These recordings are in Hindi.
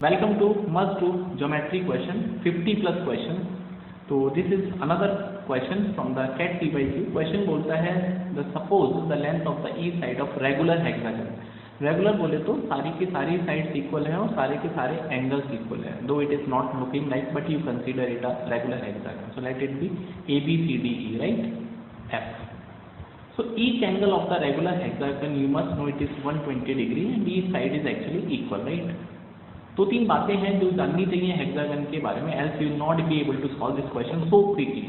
Welcome to must do geometry question 50 plus questions. तो this is another question from the CAT P/Q. Question बोलता है the suppose the length of the each side of regular hexagon. Regular बोले तो सारी की सारी साइड्स इक्वल है और सारे के सारे एंगल्स इक्वल है. दो it is not looking like but you consider it a regular hexagon. So let it be ABCDE, right? F. So each angle of the regular hexagon you must know it is 120 degree and each side is actually equal, right? दो तीन बातें हैं जो जाननी चाहिए हेक्सागन के बारे में, else you will not be able to solve this question so quickly.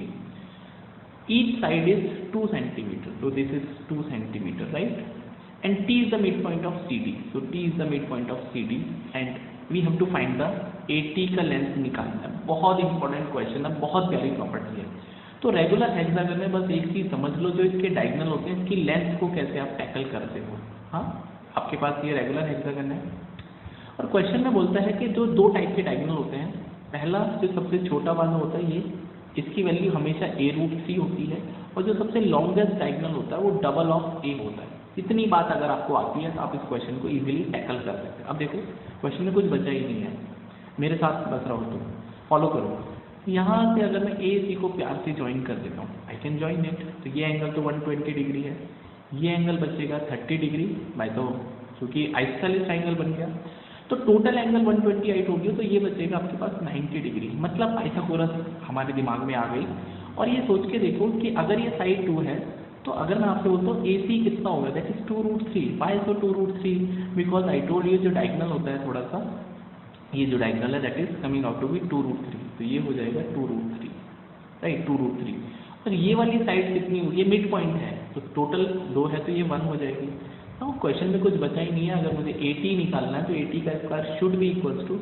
Each side is 2 centimeter, so this is 2 centimeter, right? And T is the midpoint of CD, so T is the midpoint of CD and we have to find the AT का लेंथ निकालना है. बहुत इंपॉर्टेंट क्वेश्चन है, बहुत प्यारी प्रॉपर्टी है. तो रेगुलर हेक्सागन में बस एक चीज समझ लो, जो इसके डायगोनल होते हैं इसकी लेंथ को कैसे आप टैकल करते हो. हाँ, आपके पास ये रेगुलर हेक्सागन है और क्वेश्चन में बोलता है कि जो दो टाइप के डायगोनल होते हैं, पहला जो सबसे छोटा वाला होता है ये, इसकी वैल्यू हमेशा A√3 होती है और जो सबसे लॉन्गेस्ट डायगोनल होता है वो डबल ऑफ A होता है. इतनी बात अगर आपको आती है तो आप इस क्वेश्चन को इजीली टैकल कर सकते हैं. अब देखो क्वेश्चन में कुछ बचा ही नहीं है, मेरे साथ बस रहो, तुम फॉलो करो. यहाँ से अगर मैं AC को प्यार से ज्वाइन कर देता हूँ, आई कैन ज्वाइन इट. तो ये एंगल तो 120 डिग्री है, ये एंगल बचेगा 30 डिग्री बाय, तो क्योंकि आइसोसेलेस ट्राइंगल बन गया तो टोटल एंगल 128 होगी, तो ये बचेगा आपके पास 90 डिग्री. मतलब पाइथागोरस हमारे दिमाग में आ गई. और ये सोच के देखो कि अगर ये साइड 2 है तो अगर मैं आपसे बोलता हूँ AC कितना होगा, that is 2√3. Why so 2√3? Because I told you जो डायगोनल होता है थोड़ा सा, ये जो डायगोनल है that is coming out to be 2√3, तो ये हो जाएगा 2√3, राइट? 2√3. और ये वाली साइड कितनी होगी, ये मिड पॉइंट है तो टोटल 2 है तो ये 1 हो जाएगी. तो क्वेश्चन में कुछ बचा ही नहीं है. अगर मुझे AT निकालना है तो AT का square should be equals to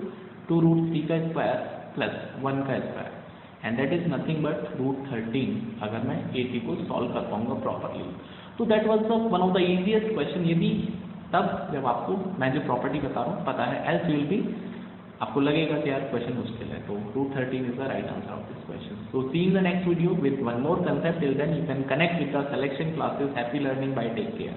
2√3 का स्क्वायर प्लस 1 का square and that is nothing but √13 अगर मैं AT को सॉल्व कर पाऊंगा प्रॉपरली. तो that was the one of the easiest question. ये भी तब जब आपको मैं जो प्रॉपर्टी बता रहा हूँ पता है, एल्स यू विल बी, आपको लगेगा कि यार क्वेश्चन मुश्किल है. तो √13 is the right answer of this question. So see in the next video with one more concept. Till then you can connect with the selection classes. Happy learning, bye, take care.